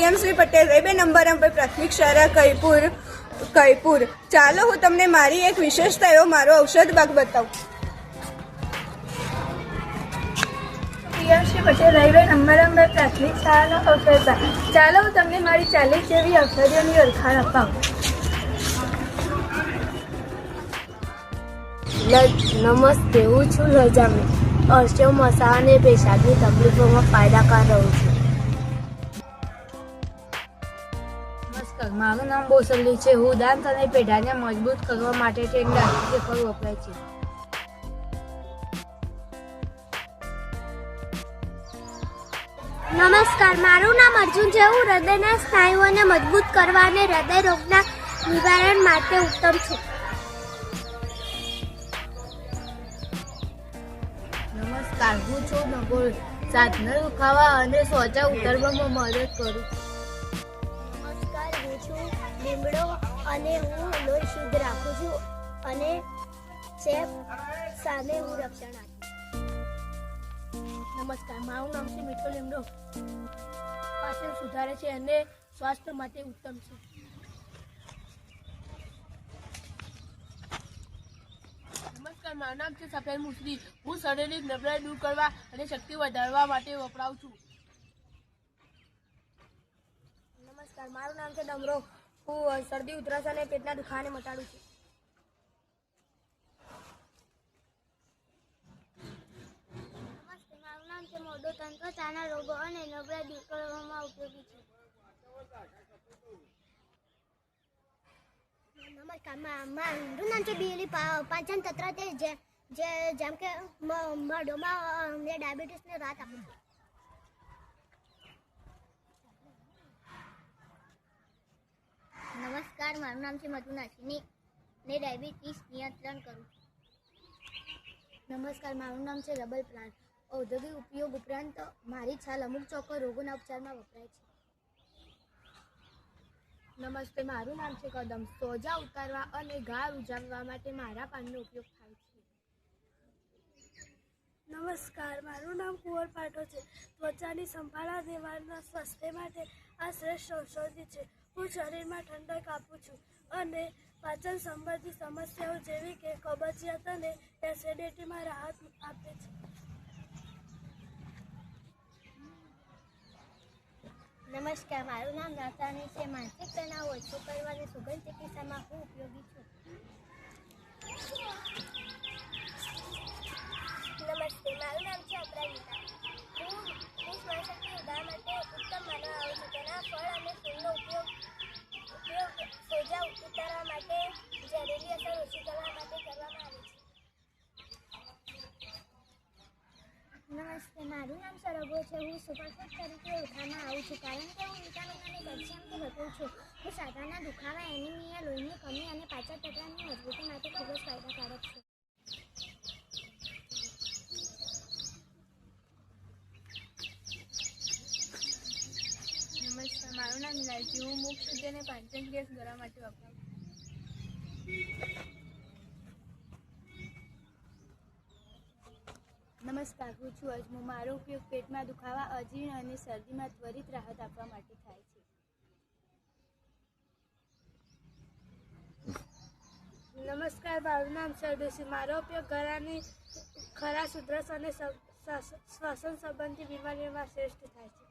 પ્રિયમશ્રી પટેલ બે નંબર અંક પ્રાથમિક શાળા કઈપુર। ચાલો હું તમને મારી એક વિશેષતાઓ મારો ઔષધ બાગ બતાવું। પ્રિયમશ્રી પટેલ બે નંબર અંક પ્રાથમિક શાળાનો ઔષધ બાગ। ચાલો હું તમને મારી 40 જેવી ઔષધિઓની ઓળખાણ અપાવું। નમસ્તે, હું છું રજામી। અર્શો મસા અને પેશાબની તકલીફોમાં ફાયદાકાર રહું છું। નમસ્કાર, મારું નામ બોસલી છે। હું દાંત અને પેઢાને મજબૂત કરવા માટે ટેન્ડાથી ફળ વપરાય છે। નમસ્કાર, મારું નામ અર્જુન છે। હું હૃદયના સ્નાયુઓને મજબૂત કરવા અને હૃદય રોગના નિવારણ માટે ઉત્તમ છું। નમસ્કાર, હું છું નગોલ। સાધના દુખાવા અને સોજા ઉતારવામાં મદદ કરું છું। નમસ્કાર, હું છું લીમડો અને હું લોહી શુદ્ધ રાખું છું અને ચેપ સામે હું રક્ષણ આપું છું। નમસ્કાર, મારું નામ છે મીઠો લીમડો। પાચન સુધારે છે અને સ્વાસ્થ્ય માટે ઉત્તમ છે। નમસ્કાર, મારું નામ છે સફેદ મૂસલી। હું શારીરિક નબળાઈ દૂર કરવા અને શક્તિ વધારવા માટે વપરાવું છું। નમસ્કાર, મારું નામ છે ડમરો। હું શરદી ઉધરસ અને પેટના દુખાવાને મટાડું છું। નમસ્તે, મારું નામ છે મોઢો તંત્ર ચાના રોગો અને નબળાઈ દૂર કરવામાં ઉપયોગી છે। નમસ્કાર, મારું નામ છે બિલી। પાચન તંત્ર જેમ કે મોઢામાં ડાયાબિટીસને રાહત આપે છે। નમસ્કાર, મારું નામ છે મધુનાશિની ને ડાયાબિટીસ નિયંત્રણ કરું છું। નમસ્કાર, મારું નામ છે રબર પ્લાન્ટ। ઔદ્યોગિક ઉપયોગ ઉપરાંત મારી છાલ અમુક ચોક્કસ રોગોના ઉપચારમાં વપરાય છે। નમસ્તે, મારું નામ છે કદમ। સોજા ઉતારવા અને ઘા ઉજાડવા માટે મારા પાનનો ઉપયોગ થાય છે। નમસ્કાર, મારું નામ કુંવર પાઠો છે। ત્વચાની સંભાળ દેવાના સ્વાસ્થ્ય માટે આ શ્રેષ્ઠ ઔષધિ છે। હું શરીરમાં ઠંડક આપું છું અને પાચન સંબંધી સમસ્યાઓ જેવી કે કબજિયાત અને એસિડિટીમાં રાહત આપે છે। નમસ્કાર, મારું નામ રાતાની છે। માનસિક તણાવ ઓછો કરવા અને સુગંધ ચિકિત્સામાં હું ઉપયોગી છું। નમસ્તે, મારું નામ છે અપરાજિતા। હું શ્વાસક્રિયા વધારવા માટે ઉત્તમ માનવા આવું છું। તેના ફળ અને ફૂલનો ઉપયોગ સોજા ઉતારવા માટે ઝેરીલી અસર ઓછી કરવા માટે કરવામાં આવે છે। નમસ્તે, મારું નામ સરગવો છે। હું સુપરફૂડ તરીકે ઓળખવામાં આવું છું કારણ કે હું વિટામિન અને કેલ્શિયમથી ભરપૂર છું। હું સાંધાના દુખાવા, એનિમિયા, લોહીની કમી અને પાચન તંત્રની મજબૂતી માટે ખૂબ જ ફાયદાકારક છે। નમસ્કાર, મારું નામ ઇલાયચી। હું મુખ શુદ્ધિ અને પાચન ગેસ કરવા માટે વપરાવું છું। નમસ્કાર, હું છું અજમો। મારો ઉપયોગ પેટમાં દુખાવા, અજીર્ણ અને શરદીમાં ત્વરિત રાહત આપવા માટે થાય છે। નમસ્કાર, મારું નામ છે અડુસી। મારો ઉપયોગ ગળાની ખરાશ, ઉધરસ અને શ્વસન સંબંધી બીમારીઓમાં શ્રેષ્ઠ થાય છે।